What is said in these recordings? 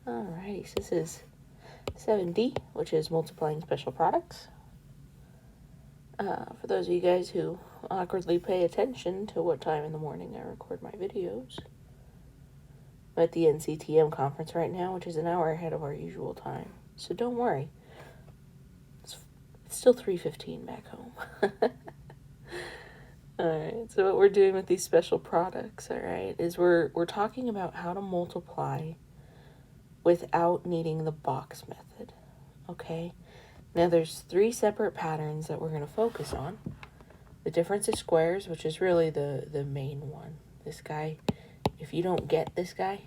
Alrighty, so this is 7D, which is multiplying special products. For those of you guys who awkwardly pay attention to what time in the morning I record my videos, I'm at the NCTM conference right now, which is an hour ahead of our usual time. So don't worry. It's still 3:15 back home. Alright, so what we're doing with these special products, alright, is we're talking about how to multiply without needing the box method, okay? Now there's 3 separate patterns that we're going to focus on. The difference of squares, which is really the main one. This guy, if you don't get this guy,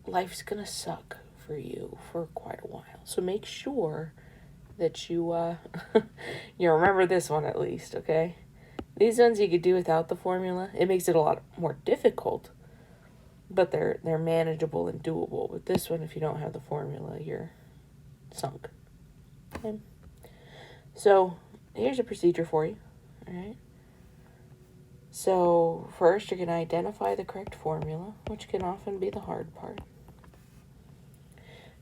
life's going to suck for you for quite a while. So make sure that you you remember this one at least, okay? These ones you could do without the formula. It makes it a lot more difficult, but they're manageable and doable. With this one, if you don't have the formula, you're sunk. Okay. So here's a procedure for you. All right. So first, you're going to identify the correct formula, which can often be the hard part.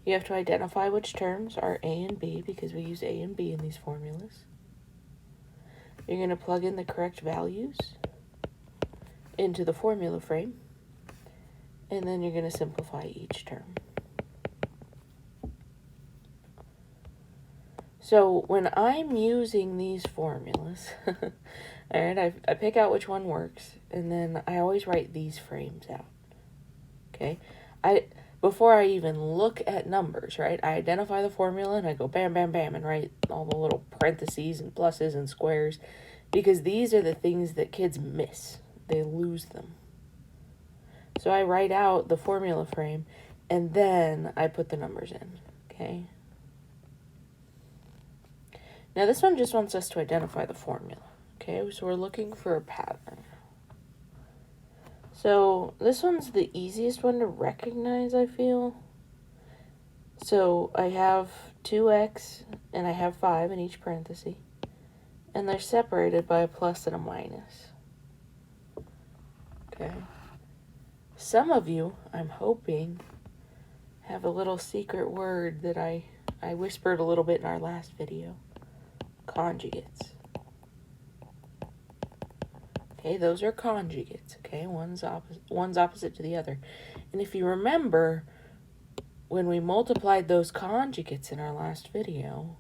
You have to identify which terms are A and B, because we use A and B in these formulas. You're going to plug in the correct values into the formula frame, and then you're going to simplify each term. So when I'm using these formulas, all right, I pick out which one works, and then I always write these frames out, okay? Before I even look at numbers, right, I identify the formula, and I go bam, bam, bam, and write all the little parentheses and pluses and squares, because these are the things that kids miss. They lose them. So I write out the formula frame, and then I put the numbers in, okay? Now this one just wants us to identify the formula, okay? So we're looking for a pattern. So this one's the easiest one to recognize, I feel. So I have 2x and I have 5 in each parenthesis, and they're separated by a plus and a minus. Okay. Some of you, I'm hoping, have a little secret word that I whispered a little bit in our last video. Conjugates. Okay, those are conjugates, okay? One's opposite to the other. And if you remember, when we multiplied those conjugates in our last video,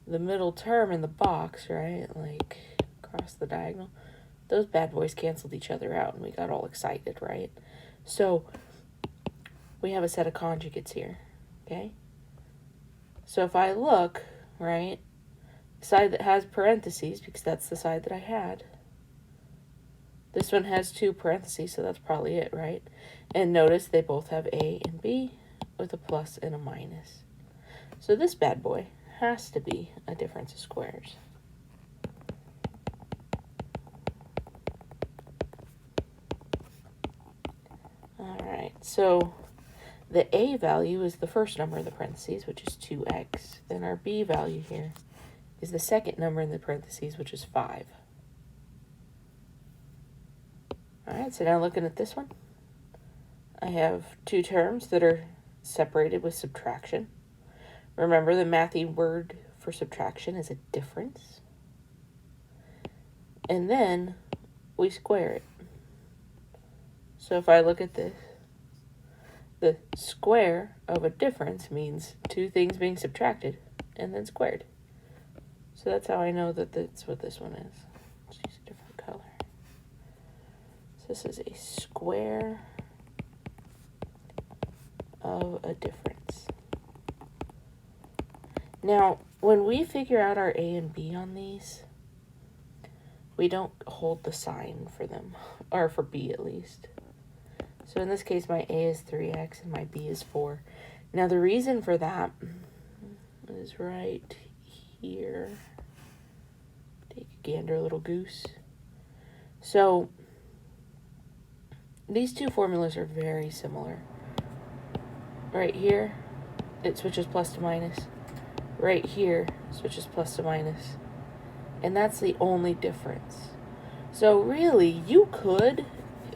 the middle term in the box, right, like across the diagonal, those bad boys canceled each other out and we got all excited, right? So we have a set of conjugates here, okay? So if I look, right, side that has parentheses, because that's the side that I had. This one has 2 parentheses, so that's probably it, right? And notice they both have A and B with a plus and a minus. So this bad boy has to be a difference of squares. All right, so the A value is the first number in the parentheses, which is 2x. Then our B value here is the second number in the parentheses, which is 5. All right, so now looking at this one, I have 2 terms that are separated with subtraction. Remember, the mathy word for subtraction is a difference. And then we square it. So if I look at this, the square of a difference means 2 things being subtracted and then squared. So that's how I know that that's what this one is. Let's use a different color. So this is a square of a difference. Now, when we figure out our A and B on these, we don't hold the sign for them, or for B at least. So in this case, my A is 3x and my B is 4. Now the reason for that is right here. Take a gander, little goose. So these 2 formulas are very similar. Right here, it switches plus to minus. Right here, switches plus to minus. And that's the only difference. So really, you could,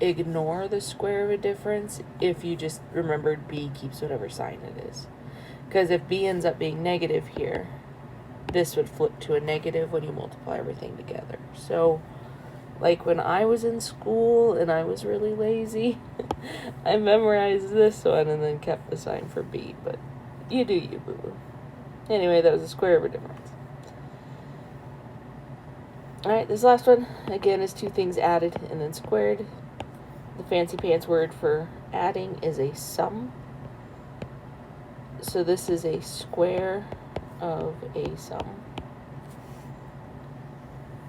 ignore the square of a difference if you just remembered b keeps whatever sign it is. Because if b ends up being negative here, this would flip to a negative when you multiply everything together. So, like when I was in school and I was really lazy, I memorized this one and then kept the sign for b, but you do you, boo-boo. Anyway, that was a square of a difference. Alright, this last one, again, is two things added and then squared. The fancy pants word for adding is a sum. So this is a square of a sum.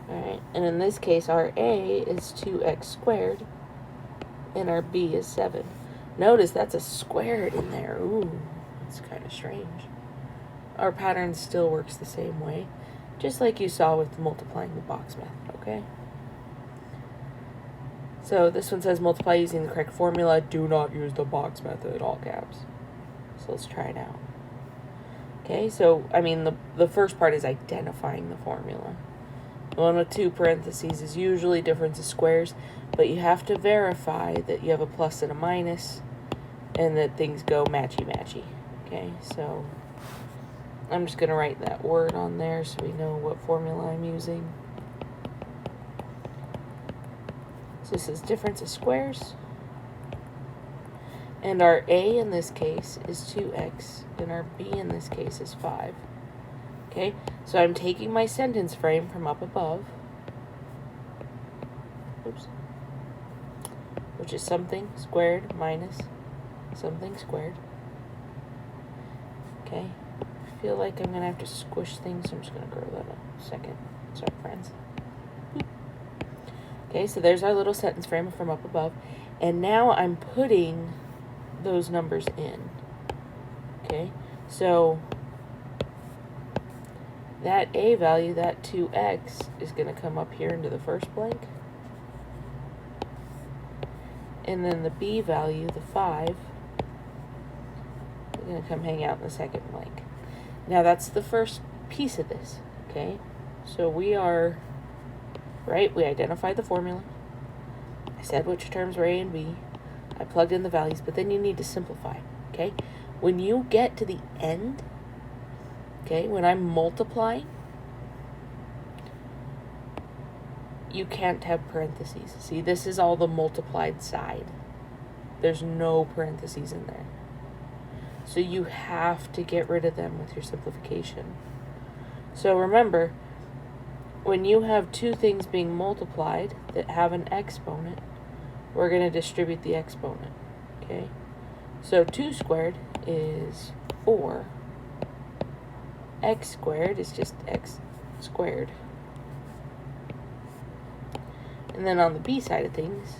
Alright, and in this case, our a is 2x squared, and our b is 7. Notice that's a squared in there. Ooh, that's kind of strange. Our pattern still works the same way, just like you saw with multiplying the box method, okay? So this one says multiply using the correct formula. Do not use the box method, all caps. So let's try it out. Okay, so, I mean, the first part is identifying the formula. The one with 2 parentheses is usually difference of squares, but you have to verify that you have a plus and a minus, and that things go matchy-matchy. Okay, so I'm just going to write that word on there so we know what formula I'm using. So this is difference of squares. And our a in this case is 2x, and our b in this case is 5. Okay, so I'm taking my sentence frame from up above, oops, which is something squared minus something squared. Okay, I feel like I'm going to have to squish things, so I'm just going to grow that a second. Sorry, friends. Okay, so there's our little sentence frame from up above, and now I'm putting those numbers in. Okay, so that a value, that 2x, is going to come up here into the first blank. And then the b value, the 5, is going to come hang out in the second blank. Now that's the first piece of this, okay? So we are, right, we identified the formula. I said which terms were a and b. I plugged in the values, but then you need to simplify, okay? When you get to the end, okay, when I'm multiplying, you can't have parentheses. See, this is all the multiplied side. There's no parentheses in there. So you have to get rid of them with your simplification. So remember, when you have two things being multiplied that have an exponent, we're going to distribute the exponent, okay? So 2 squared is 4. X squared is just x squared. And then on the b side of things,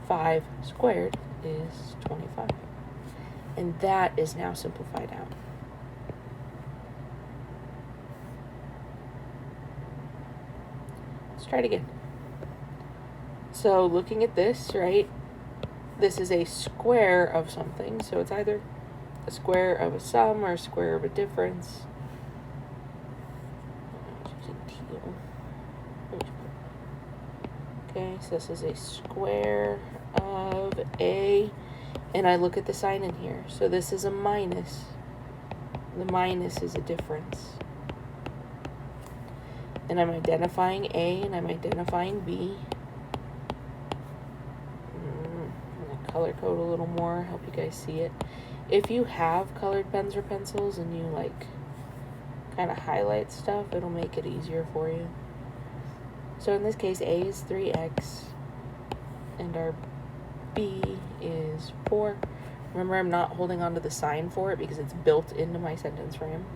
5 squared is 25. And that is now simplified out. Let's try it again. So looking at this, right, this is a square of something. So it's either a square of a sum or a square of a difference. Okay, so this is a square of a, and I look at the sign in here. So this is a minus. The minus is a difference. And I'm identifying A and I'm identifying B. I'm going to color code a little more, help you guys see it. If you have colored pens or pencils and you like kind of highlight stuff, it'll make it easier for you. So in this case, A is 3x, and our B is 4. Remember, I'm not holding on to the sign for it because it's built into my sentence frame.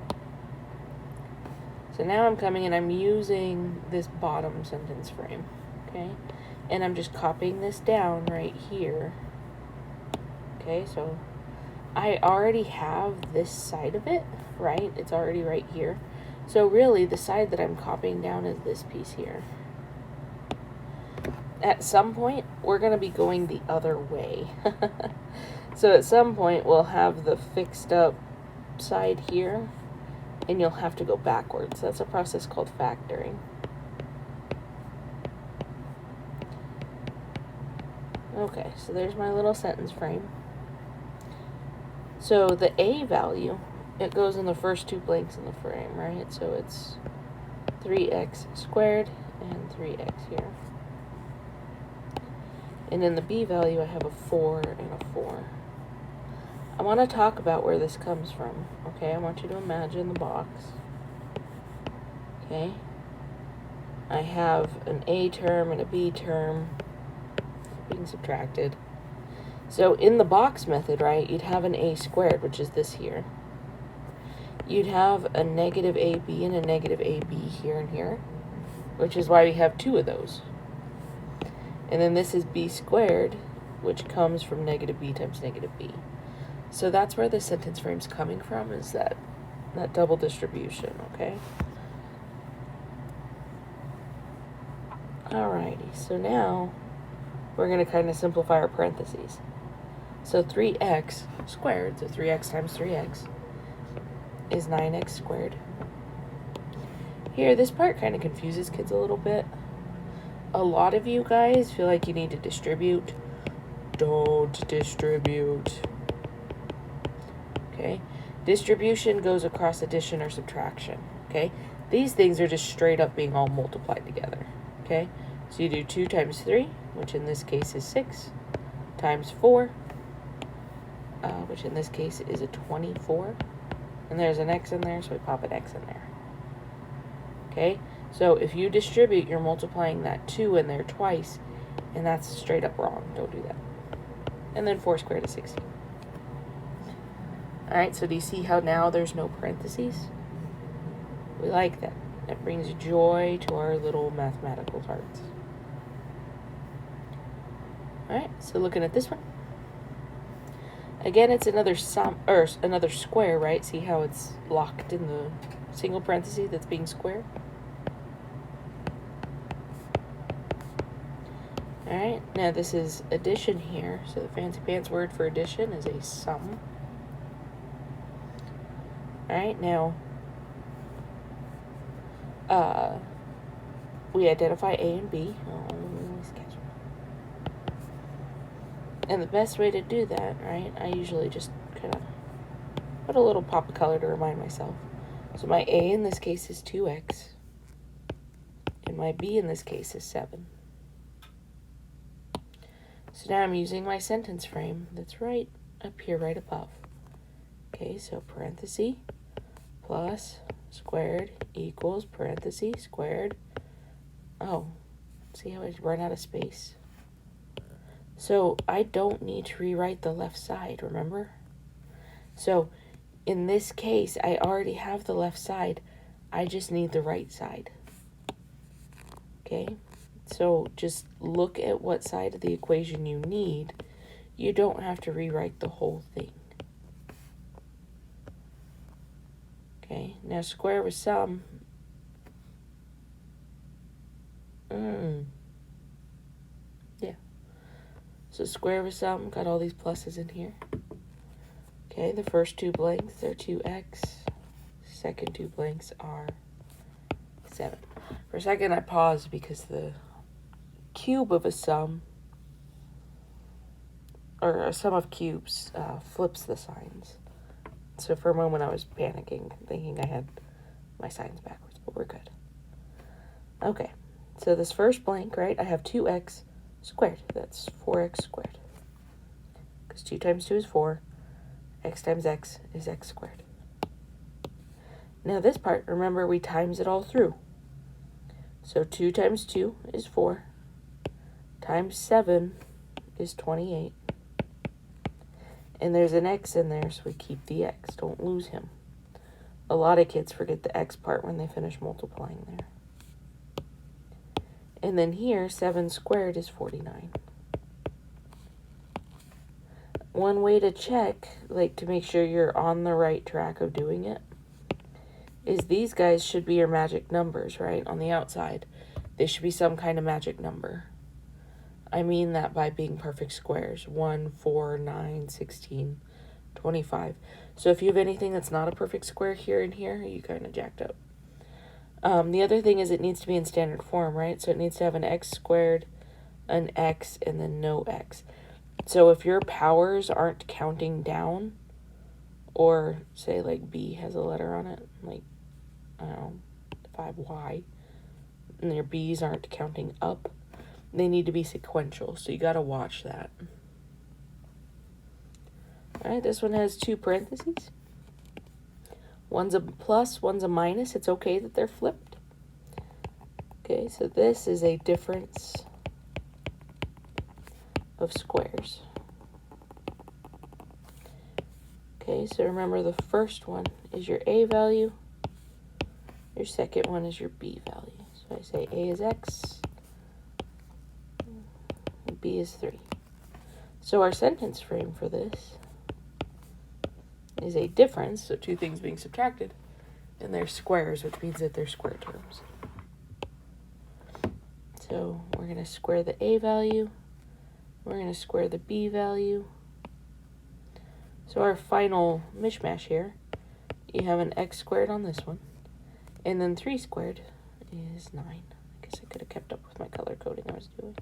So now I'm coming and I'm using this bottom sentence frame, okay? And I'm just copying this down right here. Okay, so I already have this side of it, right? It's already right here. So really, the side that I'm copying down is this piece here. At some point, we're going to be going the other way. So at some point, we'll have the fixed up side here, and you'll have to go backwards. That's a process called factoring. Okay, so there's my little sentence frame. So the a value, it goes in the first two blanks in the frame, right? So it's 3x squared and 3x here. And in the b value, I have a 4 and a 4. I want to talk about where this comes from, okay? I want you to imagine the box, okay? I have an a term and a b term being subtracted. So in the box method, right, you'd have an a squared, which is this here. You'd have a negative ab and a negative ab here and here, which is why we have two of those. And then this is b squared, which comes from negative b times negative b. So that's where the sentence frame's coming from, is that double distribution, okay? Alrighty, so now we're going to kind of simplify our parentheses. So 3x squared, so 3x times 3x, is 9x squared. Here, this part kind of confuses kids a little bit. A lot of you guys feel like you need to distribute. Don't distribute. Okay? Distribution goes across addition or subtraction. Okay? These things are just straight up being all multiplied together. Okay? So you do 2 times 3, which in this case is 6, times 4, which in this case is a 24. And there's an x in there, so we pop an x in there. Okay? So if you distribute, you're multiplying that 2 in there twice, and that's straight up wrong. Don't do that. And then 4 squared is 16. Alright, so do you see how now there's no parentheses? We like that. That brings joy to our little mathematical hearts. Alright, so looking at this one. Again, it's another sum, or another square, right? See how it's locked in the single parenthesis that's being squared? Alright, now this is addition here. So the fancy pants word for addition is a sum. Alright, now we identify A and B. And the best way to do that, right, I usually just kind of put a little pop of color to remind myself. So my A in this case is 2x, and my B in this case is 7. So now I'm using my sentence frame that's right up here, right above. Okay, so parenthesis plus squared equals parenthesis squared. Oh, see how I run out of space? So I don't need to rewrite the left side, remember? So in this case, I already have the left side. I just need the right side. Okay? So just look at what side of the equation you need. You don't have to rewrite the whole thing. Okay? Now square with sum. Yeah. So square with sum, got all these pluses in here. Okay, the first two blanks are 2x. Second two blanks are 7. For a second I paused because the cube of a sum, or a sum of cubes, flips the signs. So for a moment I was panicking, thinking I had my signs backwards, but we're good. Okay, so this first blank, right, I have 2x squared. That's 4x squared. Because 2 times 2 is 4. X times x is x squared. Now this part, remember, we times it all through. So 2 times 2 is 4. Times 7 is 28. And there's an x in there, so we keep the x. Don't lose him. A lot of kids forget the x part when they finish multiplying there. And then here, 7 squared is 49. One way to check, like to make sure you're on the right track of doing it, is these guys should be your magic numbers, right? On the outside, they should be some kind of magic number. I mean that by being perfect squares. 1, 4, 9, 16, 25. So if you have anything that's not a perfect square here and here, you kind of jacked up. The other thing is it needs to be in standard form, right? So it needs to have an x squared an X, and then no X. So if your powers aren't counting down, or say like B has a letter on it, like, I don't know, 5Y, and your B's aren't counting up, they need to be sequential. So you got to watch that. All right, this one has 2 parentheses. One's a plus, one's a minus. It's okay that they're flipped. Okay, so this is a difference of squares. Okay, so remember the first one is your A value. Your second one is your B value. So I say A is X, and B is 3. So our sentence frame for this is a difference, so 2 things being subtracted, and they're squares, which means that they're square terms. So we're going to square the A value. We're going to square the B value. So our final mishmash here, you have an X squared on this one, and then 3 squared is 9. I guess I could have kept up with my color coding I was doing.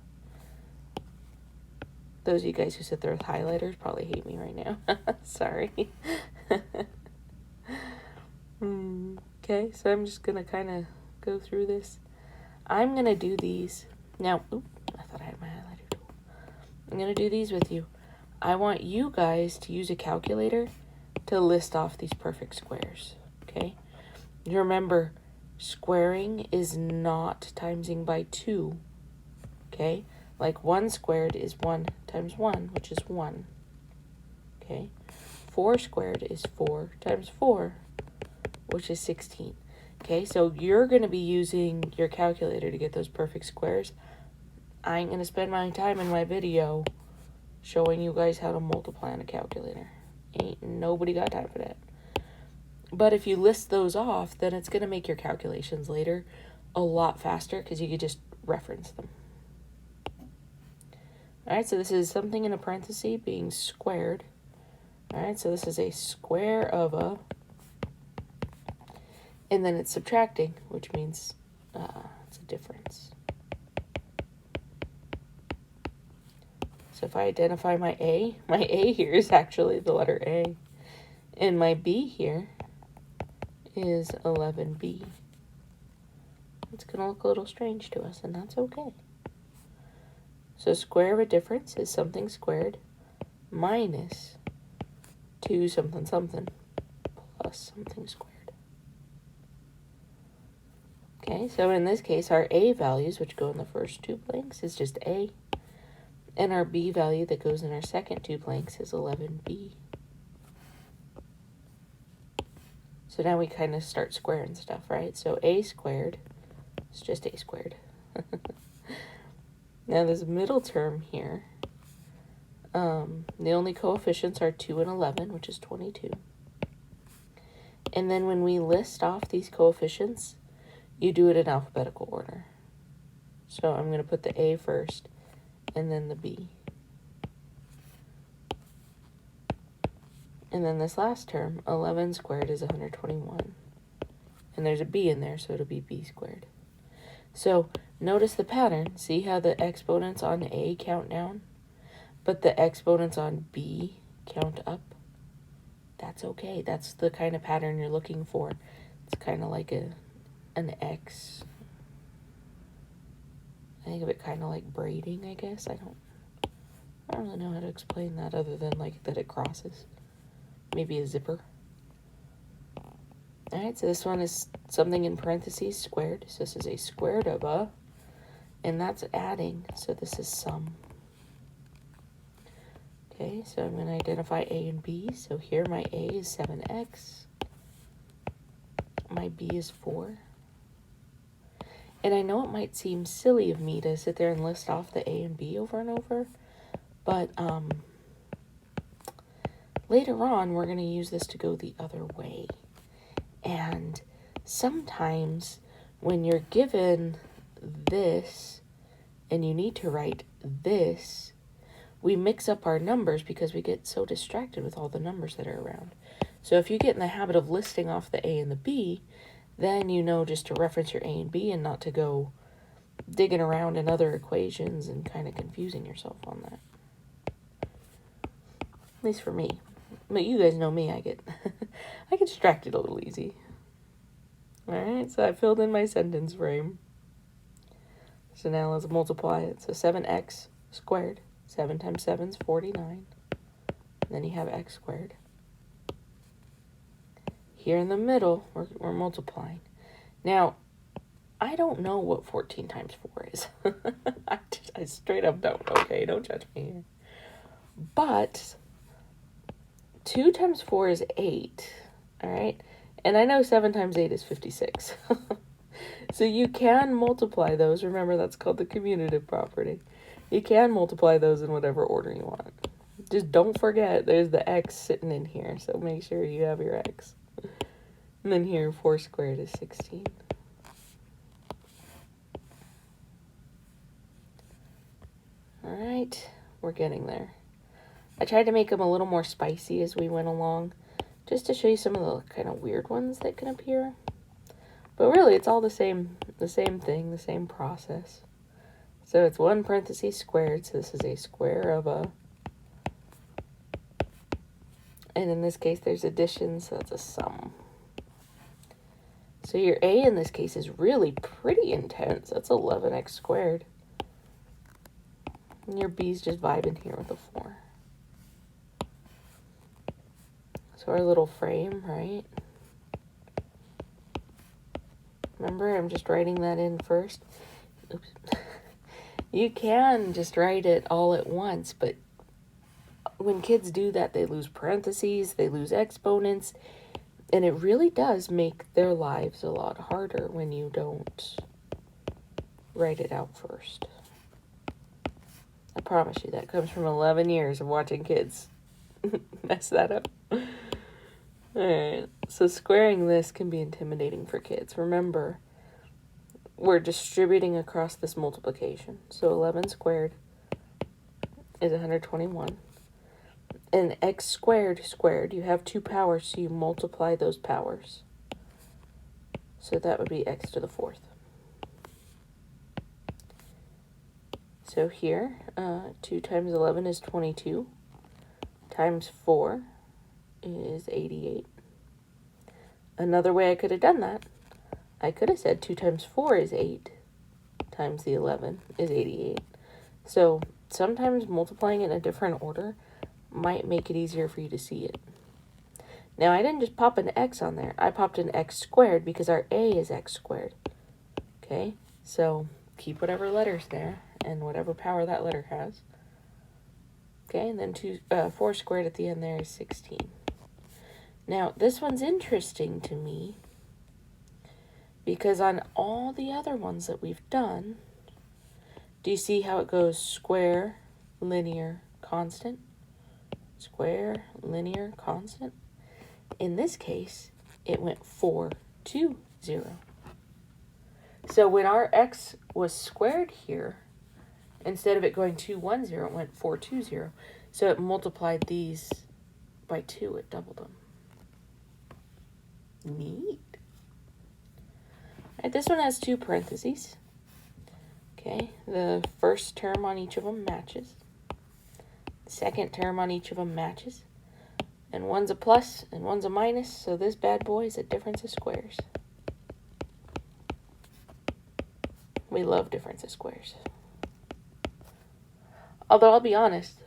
Those of you guys who sit there with highlighters probably hate me right now. Sorry. Okay, so I'm just going to kind of go through this. I'm going to do these. Now, I thought I had my highlighter tool. I'm going to do these with you. I want you guys to use a calculator to list off these perfect squares, okay? Remember, squaring is not timesing by 2, okay? Like 1 squared is 1 times 1, which is 1, okay? 4 squared is 4 times 4, which is 16. Okay, so you're going to be using your calculator to get those perfect squares. I ain't going to spend my time in my video showing you guys how to multiply on a calculator. Ain't nobody got time for that. But if you list those off, then it's going to make your calculations later a lot faster because you could just reference them. Alright, so this is something in a parenthesis being squared. Alright, so this is a square of a... And then it's subtracting, which means it's a difference. So if I identify my A here is actually the letter A. And my B here is 11B. It's going to look a little strange to us, and that's okay. So square of a difference is something squared minus 2 something something plus something squared. Okay, so in this case, our A values, which go in the first 2 blanks, is just A. And our B value that goes in our second 2 blanks is 11B. So now we kind of start squaring stuff, right? So A squared is just A squared. Now this middle term here, the only coefficients are 2 and 11, which is 22. And then when we list off these coefficients, you do it in alphabetical order. So I'm going to put the A first and then the B. And then this last term, 11 squared is 121. And there's a B in there, so it'll be B squared. So notice the pattern. See how the exponents on A count down, but the exponents on B count up? That's okay. That's the kind of pattern you're looking for. It's kind of like an X. I think of it kind of like braiding, I guess. I don't really know how to explain that other than like that it crosses. Maybe a zipper. Alright, so this one is something in parentheses squared. So this is a squared of a, and that's adding. So this is sum. Okay, so I'm going to identify A and B. So here my A is 7x. My B is 4. And I know it might seem silly of me to sit there and list off the A and B over and over, but later on we're going to use this to go the other way. And sometimes when you're given this and you need to write this, we mix up our numbers because we get so distracted with all the numbers that are around. So if you get in the habit of listing off the A and the B, then you know just to reference your A and B and not to go digging around in other equations and kind of confusing yourself on that. At least for me. But you guys know me, I get distracted a little easy. Alright, so I filled in my sentence frame. So now let's multiply it. So 7x squared. 7 times 7 is 49. And then you have x squared. Here in the middle, we're multiplying. Now, I don't know what 14 times 4 is. I straight up don't. Okay, don't judge me here. But 2 times 4 is 8. All right? And I know 7 times 8 is 56. So you can multiply those. Remember, that's called the commutative property. You can multiply those in whatever order you want. Just don't forget there's the x sitting in here. So make sure you have your x. And then here, 4 squared is 16. All right, we're getting there. I tried to make them a little more spicy as we went along, just to show you some of the kind of weird ones that can appear. But really, it's all the same thing, the same process. So it's 1 parentheses squared, so this is a square of a... And in this case, there's addition, so that's a sum. So your a in this case is really pretty intense. That's 11x squared. And your b's just vibing here with a 4. So our little frame, right? Remember, I'm just writing that in first. Oops. You can just write it all at once, but when kids do that, they lose parentheses, they lose exponents, and it really does make their lives a lot harder when you don't write it out first. I promise you, that comes from 11 years of watching kids mess that up. Alright, so squaring this can be intimidating for kids. Remember, we're distributing across this multiplication. So 11 squared is 121. And x squared, you have 2 powers, so you multiply those powers. So that would be x to the 4th. So here, 2 times 11 is 22, times 4 is 88. Another way I could have done that, I could have said 2 times 4 is 8, times the 11 is 88. So sometimes multiplying in a different order might make it easier for you to see it. Now, I didn't just pop an x on there. I popped an x squared because our a is x squared. Okay, so keep whatever letter's there and whatever power that letter has. Okay, and then 4 squared at the end there is 16. Now, this one's interesting to me because on all the other ones that we've done, do you see how it goes square, linear, constant? Square, linear, constant. In this case, it went 4, 2, 0. So when our x was squared here, instead of it going 2, 1, 0, it went 4, 2, 0. So it multiplied these by 2. It doubled them. Neat. All right, this one has 2 parentheses. Okay, the first term on each of them matches. Second term on each of them matches. And one's a plus and one's a minus, so this bad boy is a difference of squares. We love difference of squares. Although I'll be honest,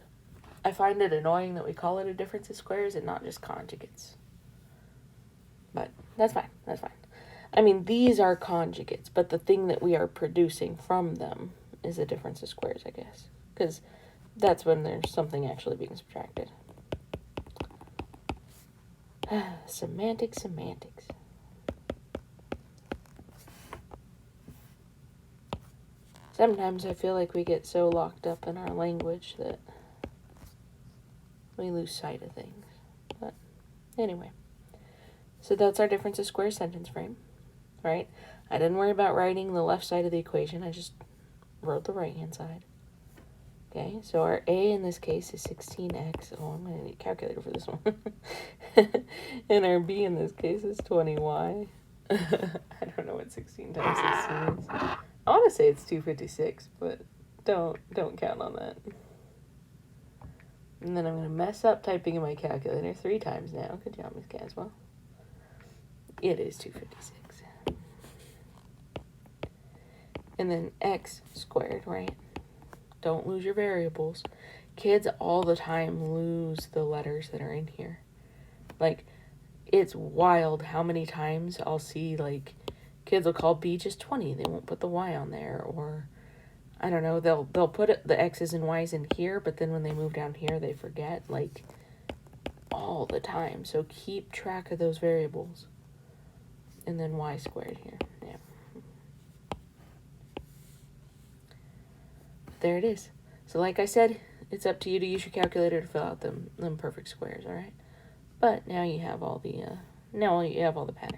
I find it annoying that we call it a difference of squares and not just conjugates. But that's fine, that's fine. I mean, these are conjugates, but the thing that we are producing from them is a difference of squares, I guess. Because that's when there's something actually being subtracted. Semantics. Sometimes I feel like we get so locked up in our language that we lose sight of things. But anyway, so that's our difference of squares sentence frame, right? I didn't worry about writing the left side of the equation. I just wrote the right-hand side. Okay, so our a in this case is 16x. Oh, I'm going to need a calculator for this one. And our b in this case is 20y. I don't know what 16 times 16 is. I want to say it's 256, but don't count on that. And then I'm going to mess up typing in my calculator 3 times now. Good job, Miss Caswell. It is 256. And then x squared, right? Don't lose your variables. Kids all the time lose the letters that are in here. Like, it's wild how many times I'll see, like, kids will call b just 20. They won't put the y on there. Or, I don't know, they'll put the x's and y's in here, but then when they move down here, they forget, like, all the time. So keep track of those variables. And then y squared here. Yeah. There it is. So like I said, it's up to you to use your calculator to fill out them perfect squares, all right? But now you have all the patterns.